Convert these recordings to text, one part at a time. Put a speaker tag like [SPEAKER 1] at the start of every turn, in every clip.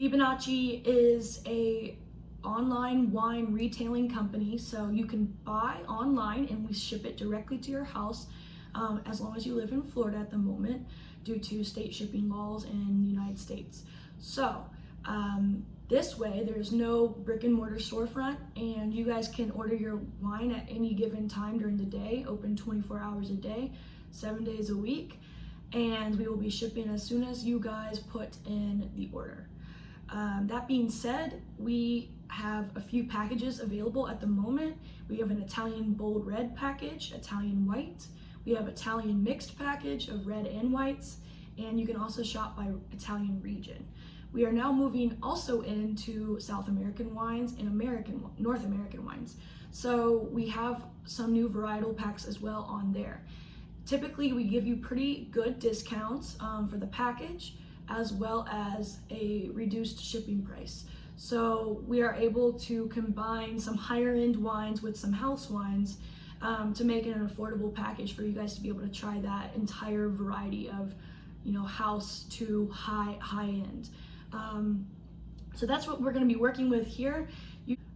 [SPEAKER 1] Fibonacci is a online wine retailing company, so you can buy online and we ship it directly to your house, as long as you live in Florida at the moment due to state shipping laws in the United States. So this way there's no brick and mortar storefront, and you guys can order your wine at any given time during the day, open 24 hours a day, 7 days a week, and we will be shipping as soon as you guys put in the order. That being said, we have a few packages available at the moment. We have an Italian bold red package, Italian white. We have Italian mixed package of red and whites, and you can also shop by Italian region. We are now moving also into South American wines and North American wines. So we have some new varietal packs as well on there. Typically, we give you pretty good discounts for the package, as well as a reduced shipping price. So we are able to combine some higher end wines with some house wines to make it an affordable package for you guys to be able to try that entire variety of, house to high end. So that's what we're going to be working with here.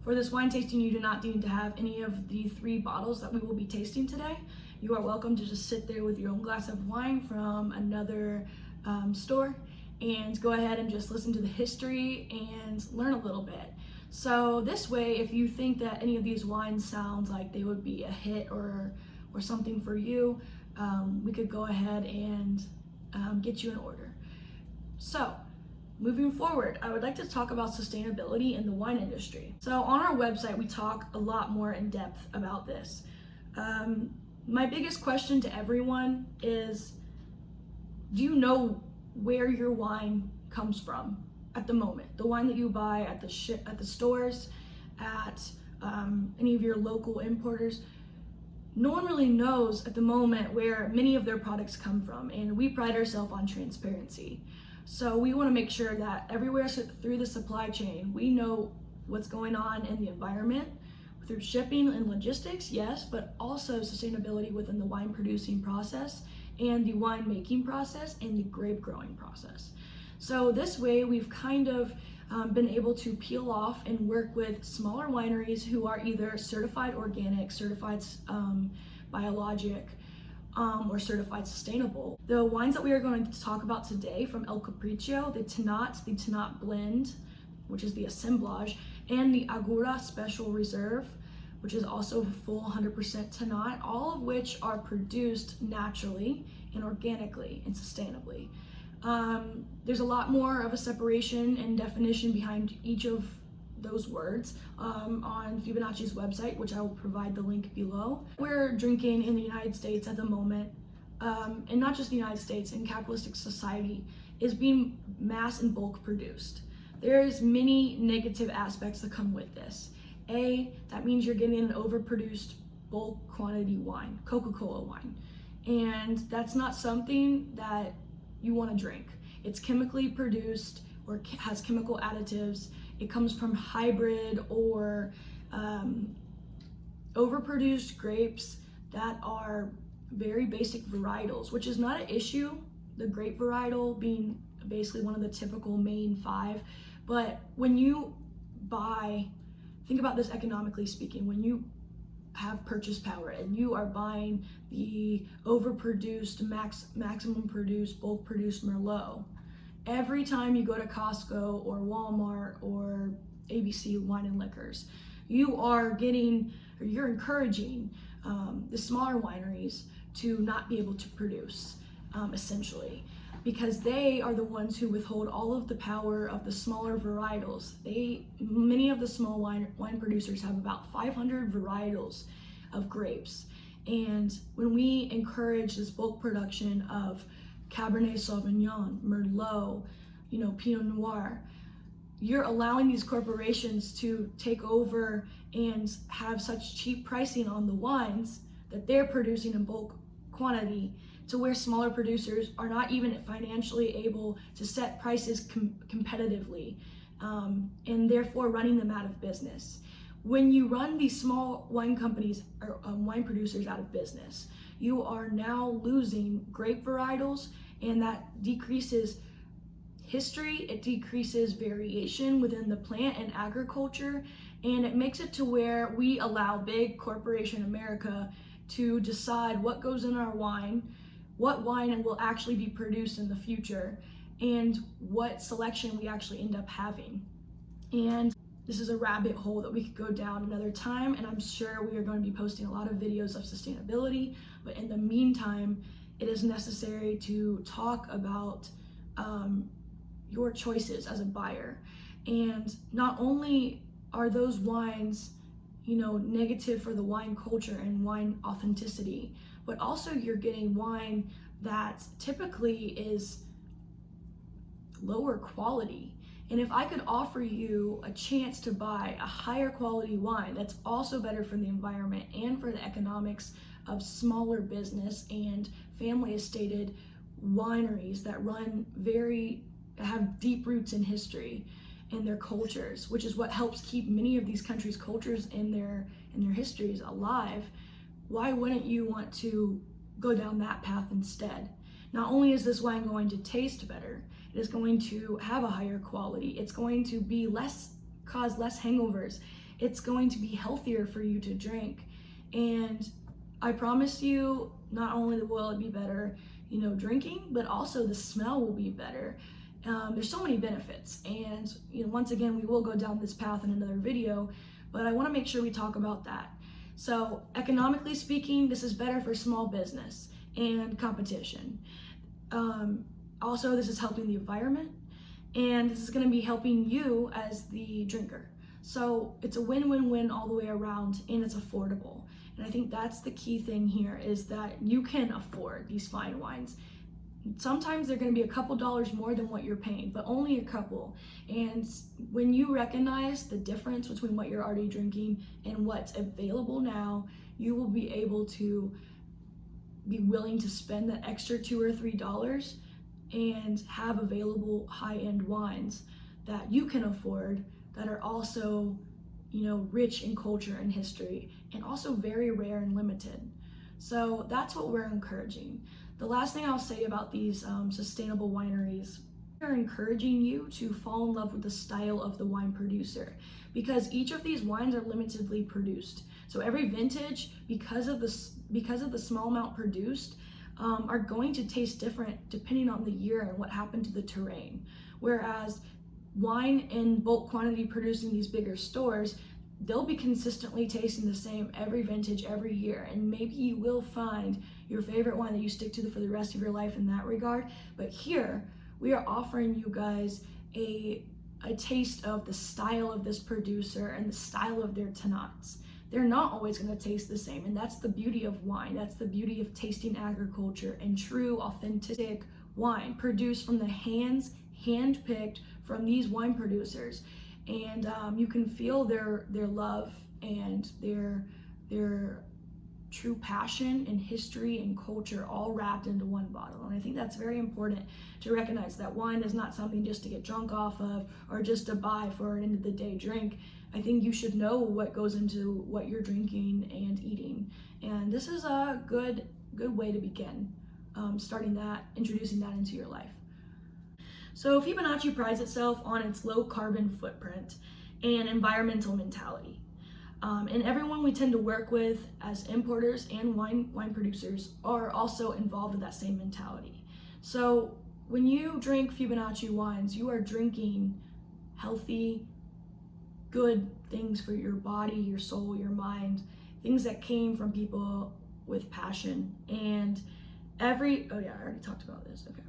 [SPEAKER 1] For this wine tasting, you do not need to have any of the 3 bottles that we will be tasting today. You are welcome to just sit there with your own glass of wine from another store and go ahead and just listen to the history and learn a little bit. So this way, if you think that any of these wines sounds like they would be a hit or something for you, we could go ahead and get you an order. So moving forward, I would like to talk about sustainability in the wine industry. So on our website, we talk a lot more in depth about this. My biggest question to everyone is, do you know where your wine comes from at the moment? The wine that you buy at the stores, at any of your local importers, no one really knows at the moment where many of their products come from, and we pride ourselves on transparency. So we want to make sure that everywhere through the supply chain, we know what's going on in the environment through shipping and logistics, yes, but also sustainability within the wine producing process and the wine making process and the grape growing process. So this way we've kind of been able to peel off and work with smaller wineries who are either certified organic, certified biologic, or certified sustainable. The wines that we are going to talk about today from El Capriccio, the Tannat blend, which is the assemblage, and the Agura Special Reserve, which is also full 100% Tannat, all of which are produced naturally and organically and sustainably. There's a lot more of a separation and definition behind each of those words on Fibonacci's website, which I will provide the link below. We're drinking in the United States at the moment, and not just the United States, in capitalistic society, is being mass and bulk produced. There's many negative aspects that come with this. That means you're getting an overproduced bulk quantity wine, Coca-Cola wine, and that's not something that you want to drink. It's chemically produced or has chemical additives. It comes from hybrid or overproduced grapes that are very basic varietals, which is not an issue, the grape varietal being basically one of the typical main 5. But when you think about this economically speaking, when you have purchase power and you are buying the overproduced, maximum produced, bulk produced Merlot, every time you go to Costco or Walmart or ABC Wine and Liquors, you're encouraging the smaller wineries to not be able to produce, essentially, because they are the ones who withhold all of the power of the smaller varietals. Many of the small wine producers have about 500 varietals of grapes. And when we encourage this bulk production of Cabernet Sauvignon, Merlot, Pinot Noir, you're allowing these corporations to take over and have such cheap pricing on the wines that they're producing in bulk quantity, to where smaller producers are not even financially able to set prices competitively, and therefore running them out of business. When you run these small wine companies or wine producers out of business, you are now losing grape varietals, and that decreases history, it decreases variation within the plant and agriculture, and it makes it to where we allow big corporation America to decide what goes in our wine, what wine will actually be produced in the future, and what selection we actually end up having. And this is a rabbit hole that we could go down another time, and I'm sure we are going to be posting a lot of videos of sustainability, but in the meantime, it is necessary to talk about your choices as a buyer. And not only are those wines, negative for the wine culture and wine authenticity, but also you're getting wine that typically is lower quality. And if I could offer you a chance to buy a higher quality wine that's also better for the environment and for the economics of smaller business and family estated wineries that have deep roots in history and their cultures, which is what helps keep many of these countries' cultures and their histories alive, why wouldn't you want to go down that path instead? Not only is this wine going to taste better, it is going to have a higher quality, it's going to be cause less hangovers, it's going to be healthier for you to drink. And I promise you, not only will it be better, drinking, but also the smell will be better. There's so many benefits, and once again, we will go down this path in another video, but I want to make sure we talk about that. So economically speaking, this is better for small business and competition. Also, this is helping the environment, and this is going to be helping you as the drinker. So it's a win-win-win all the way around, and it's affordable. And I think that's the key thing here, is that you can afford these fine wines. Sometimes they're going to be a couple dollars more than what you're paying, but only a couple. And when you recognize the difference between what you're already drinking and what's available now, you will be able to be willing to spend that extra $2 or $3 and have available high-end wines that you can afford, that are also, rich in culture and history, and also very rare and limited. So that's what we're encouraging. The last thing I'll say about these sustainable wineries, we're encouraging you to fall in love with the style of the wine producer, because each of these wines are limitedly produced. So every vintage, because of the small amount produced, are going to taste different depending on the year and what happened to the terrain. Whereas wine in bulk quantity produced in these bigger stores, they'll be consistently tasting the same every vintage, every year. And maybe you will find your favorite wine that you stick to for the rest of your life in that regard. But here, we are offering you guys a taste of the style of this producer and the style of their Tannats. They're not always going to taste the same, and that's the beauty of wine. That's the beauty of tasting agriculture and true, authentic wine produced from the hand-picked from these wine producers. And you can feel their love and their true passion and history and culture all wrapped into one bottle. And I think that's very important to recognize, that wine is not something just to get drunk off of or just to buy for an end of the day drink. I think you should know what goes into what you're drinking and eating. And this is a good way to begin, introducing that into your life. So Fibonacci prides itself on its low carbon footprint and environmental mentality. And everyone we tend to work with as importers and wine producers are also involved with that same mentality. So when you drink Fibonacci wines, you are drinking healthy, good things for your body, your soul, your mind, things that came from people with passion. And I already talked about this, okay.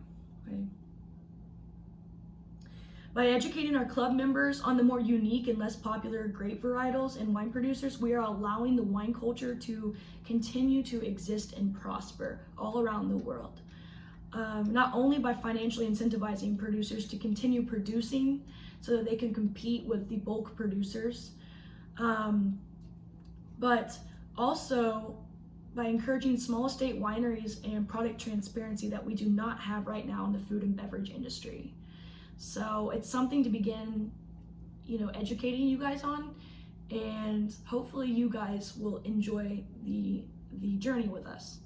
[SPEAKER 1] By educating our club members on the more unique and less popular grape varietals and wine producers, we are allowing the wine culture to continue to exist and prosper all around the world. Not only by financially incentivizing producers to continue producing so that they can compete with the bulk producers, but also by encouraging small estate wineries and product transparency that we do not have right now in the food and beverage industry. So it's something to begin, educating you guys on, and hopefully you guys will enjoy the journey with us.